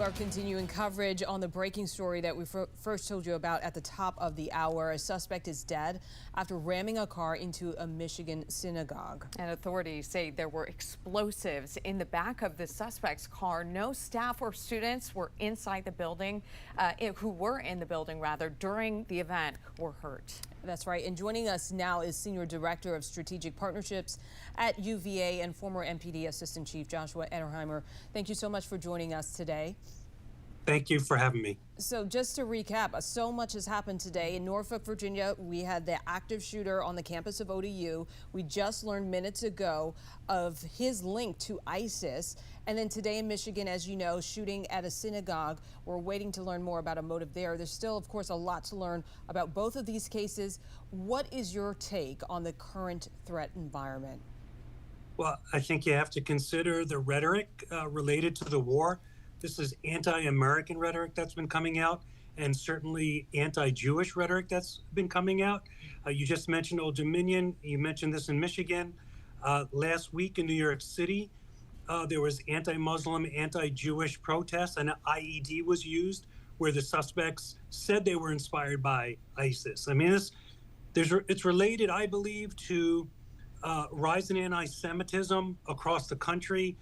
Our continuing coverage on the breaking story that we first told you about at the top of the hour. A suspect is dead after ramming a car into a Michigan synagogue. And authorities say there were explosives in the back of the suspect's car. No staff or students were inside the building, who were in the building rather during the event, were hurt. That's right. And joining us now is Senior Director of Strategic Partnerships at UVA and former MPD Assistant Chief Joshual Edenhimer. Thank you so much for joining us today. Thank you for having me. So just to recap, so much has happened today. In Norfolk, Virginia, we had the active shooter on the campus of ODU. We just learned minutes ago of his link to ISIS. And then today in Michigan, as you know, shooting at a synagogue. We're waiting to learn more about a motive there. There's still, of course, a lot to learn about both of these cases. What is your take on the current threat environment? Well, I think you have to consider the rhetoric related to the war. This is anti-American rhetoric that's been coming out, and certainly anti-Jewish rhetoric that's been coming out. You just mentioned Old Dominion. You mentioned this in Michigan. Last week in New York City, there was anti-Muslim, anti-Jewish protests, and an IED was used where the suspects said they were inspired by ISIS. I mean, it's related, I believe, to rise in anti-Semitism across the country.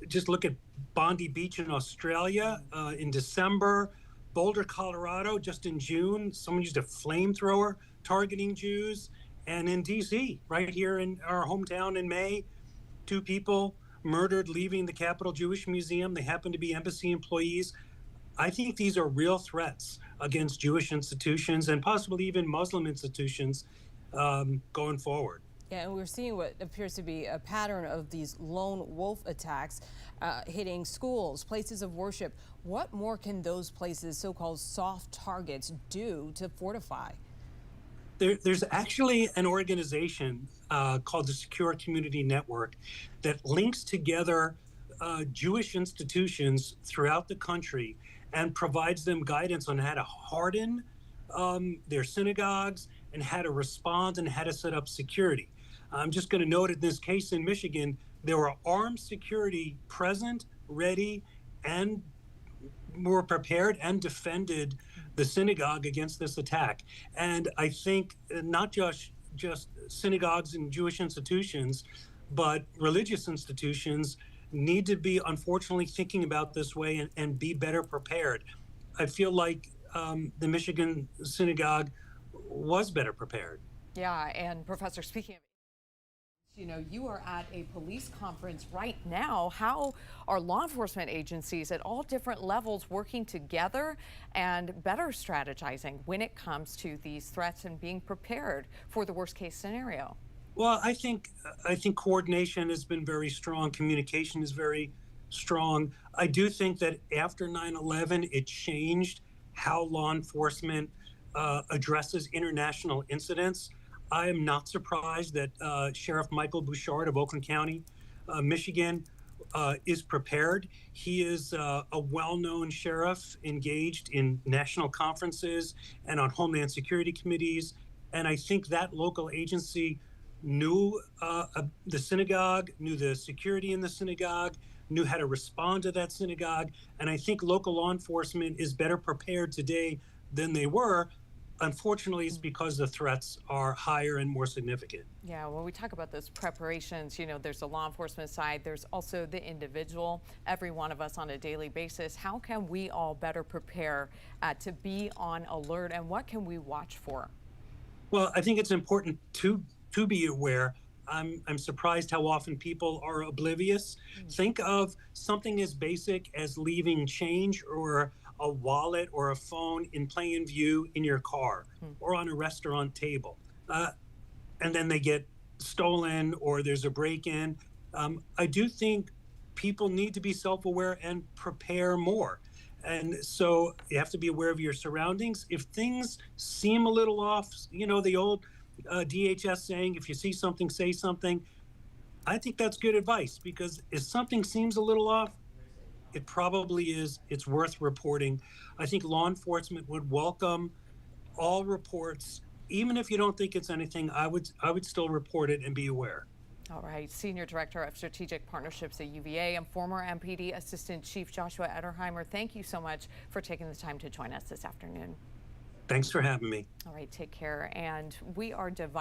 Just look at Bondi Beach in Australia in December, Boulder, Colorado, just in June, someone used a flamethrower targeting Jews. And in DC, right here in our hometown in May, 2 people murdered leaving the Capitol Jewish Museum. They happen to be embassy employees. I think these are real threats against Jewish institutions and possibly even Muslim institutions going forward. Yeah, and we're seeing what appears to be a pattern of these lone wolf attacks hitting schools, places of worship. What more can those places, so-called soft targets, do to fortify? There's actually an organization called the Secure Community Network that links together Jewish institutions throughout the country and provides them guidance on how to harden their synagogues and how to respond and how to set up security. I'm just going to note in this case in Michigan, there were armed security present, ready, and were prepared and defended the synagogue against this attack. And I think not just synagogues and Jewish institutions, but religious institutions need to be, unfortunately, thinking about this way and be better prepared. I feel like the Michigan synagogue was better prepared. Yeah, and Professor, speaking of, you are at a police conference right now. How are law enforcement agencies at all different levels working together and better strategizing when it comes to these threats and being prepared for the worst case scenario? Well, I think coordination has been very strong. Communication is very strong. I do think that after 9/11, it changed how law enforcement addresses international incidents. I am not surprised that Sheriff Michael Bouchard of Oakland County, Michigan, is prepared. He is a well-known sheriff engaged in national conferences and on Homeland Security committees. And I think that local agency knew the synagogue, knew the security in the synagogue, knew how to respond to that synagogue. And I think local law enforcement is better prepared today than they were. Unfortunately, it's because the threats are higher and more significant. Yeah, when we talk about those preparations, there's the law enforcement side, there's also the individual, every one of us on a daily basis. How can we all better prepare to be on alert, and what can we watch for? Well, I think it's important to be aware. I'm surprised how often people are oblivious. Think of something as basic as leaving change or a wallet or a phone in plain view in your car or on a restaurant table. And then they get stolen or there's a break-in. I do think people need to be self-aware and prepare more. And so you have to be aware of your surroundings. If things seem a little off, the old DHS saying, if you see something, say something. I think that's good advice, because if something seems a little off, it probably is. It's worth reporting. I think law enforcement would welcome all reports, even if you don't think it's anything. I would still report it and be aware. All right, Senior Director of Strategic Partnerships at UVA and former MPD Assistant Chief Joshua Edenhimer, thank you so much for taking the time to join us this afternoon. Thanks for having me. All right, take care. And we are divided.